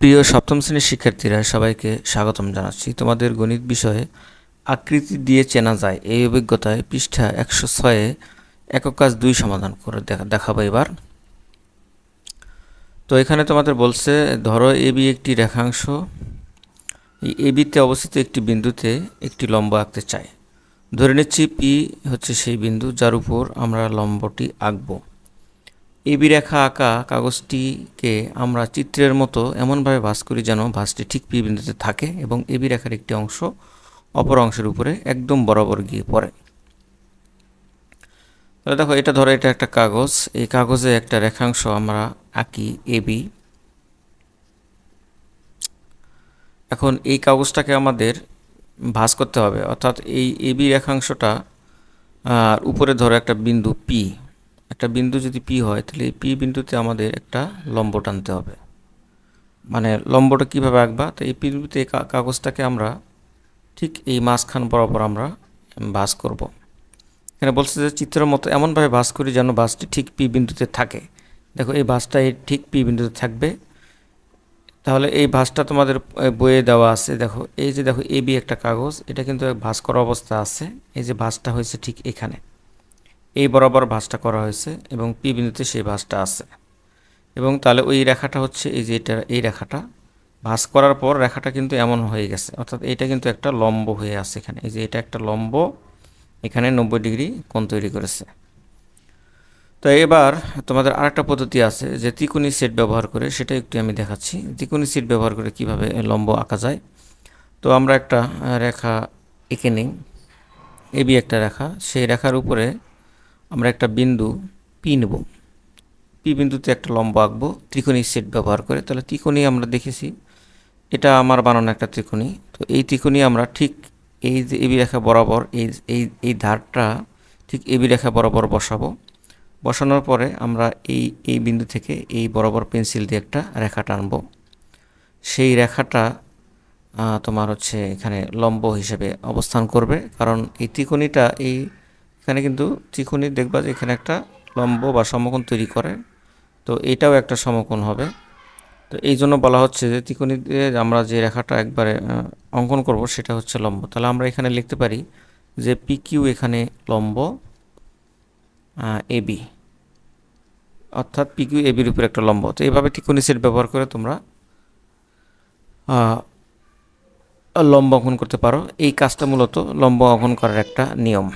প্রিয় সপ্তম শ্রেণীর শিক্ষার্থীরা, সবাইকে স্বাগতম জানাচ্ছি। তোমাদের গণিত বিষয়ে আকৃতি দিয়ে চেনা যায় এই অভিজ্ঞতায় পৃষ্ঠা 106-এ একক কাজ 2 সমাধান করে দেখাবো এবার। তো এখানে তোমাদের বলছে, ধরো এবি একটি রেখাংশ, এই এবিতে অবস্থিত একটি বিন্দুতে একটি লম্ব আঁকতে চাই। ধরে নিচ্ছি পি হচ্ছে সেই বিন্দু যার উপর আমরা লম্বটি আঁকবো। এবি রেখা আঁকা কাগজটিকে আমরা চিত্রের মতো এমনভাবে ভাঁজ করি যেন ভাঁজটি ঠিক পি বিন্দুতে থাকে এবং এবি রেখার একটি অংশ অপর অংশের উপরে একদম বরাবর গিয়ে পড়ে। তাহলে দেখো, এটা ধরো এটা একটা কাগজ, এই কাগজে একটা রেখাংশ আমরা আঁকি এবি। এখন এই কাগজটাকে আমাদের ভাঁজ করতে হবে, অর্থাৎ এই এবি রেখাংশটা উপরে ধরো একটা বিন্দু পি, একটা বিন্দু যদি পি হয় তাহলে এই পি বিন্দুতে আমাদের একটা লম্ব টানতে হবে। মানে লম্বটা কিভাবে আঁকবা, তো এই পি বিন্দুতে কাগজটাকে আমরা ঠিক এই মাঝখান বরাবর আমরা ভাঁজ করব। এখানে বলছে যে চিত্রের মতো এমনভাবে ভাঁজ করি যেন ভাঁজটি ঠিক পি বিন্দুতে থাকে। দেখো, এই ভাঁজটা ঠিক পি বিন্দুতে থাকবে। তাহলে এই ভাঁজটা তোমাদের বইয়ে দেওয়া আছে। দেখো, এই যে দেখো এবি একটা কাগজ, এটা কিন্তু ভাঁজ করা অবস্থা আছে। এই যে ভাঁজটা হয়েছে ঠিক এখানে, এই বরাবর ভাঁজটা করা হয়েছে এবং পি বিন্দুতে সেই ভাঁজটা আছে। এবং তাহলে ওই রেখাটা হচ্ছে এই যে এটা, এই রেখাটা ভাঁজ করার পর রেখাটা কিন্তু এমন হয়ে গেছে, অর্থাৎ এটা কিন্তু একটা লম্ব হয়ে আছে এখানে। এই যে এটা একটা লম্ব, এখানে 90 ডিগ্রি কোণ তৈরি করেছে। তো এবার তোমাদের আরেকটা পদ্ধতি আছে যে ত্রিকোণী সেট ব্যবহার করে, সেটা একটু আমি দেখাচ্ছি। ত্রিকোণী সেট ব্যবহার করে কিভাবে লম্ব আঁকা যায়। তো আমরা একটা রেখা এঁকে নিই, এবি একটা রেখা, সেই রেখার উপরে আমরা একটা বিন্দু পি নেব। পি বিন্দুতে একটা লম্ব আঁকবো ত্রিকোণী সেট ব্যবহার করে। তাহলে ত্রিকোণী আমরা দেখেছি, এটা আমার বানানো একটা ত্রিকোণী। তো এই ত্রিকোণী আমরা ঠিক এই যে এবি রেখা বরাবর এই ধারটা ঠিক এবি রেখা বরাবর বসাবো। বসানোর পরে আমরা এই বিন্দু থেকে এই বরাবর পেন্সিল দিয়ে একটা রেখা টানব। সেই রেখাটা তোমার হচ্ছে এখানে লম্ব হিসেবে অবস্থান করবে, কারণ এই ত্রিকোণীটা এখানে কিন্তু ত্রিকোণী দেখবা যে এখানে একটা লম্ব বা সমকোণ তৈরি করে। তো এটাও একটা সমকোণ হবে। তো এই জন্য বলা হচ্ছে যে ত্রিকোণীতে আমরা যে রেখাটা একবারে অঙ্কন করব সেটা হচ্ছে লম্ব। তাহলে আমরা এখানে লিখতে পারি যে পি কিউ এখানে লম্ব এবি, অর্থাৎ পি কিউ এবির উপরে একটা লম্ব। তো এইভাবে ত্রিকোণী সেট ব্যবহার করে তোমরা লম্ব অঙ্কন করতে পারো। এই কাজটা মূলত লম্ব অঙ্কন করার একটা নিয়ম।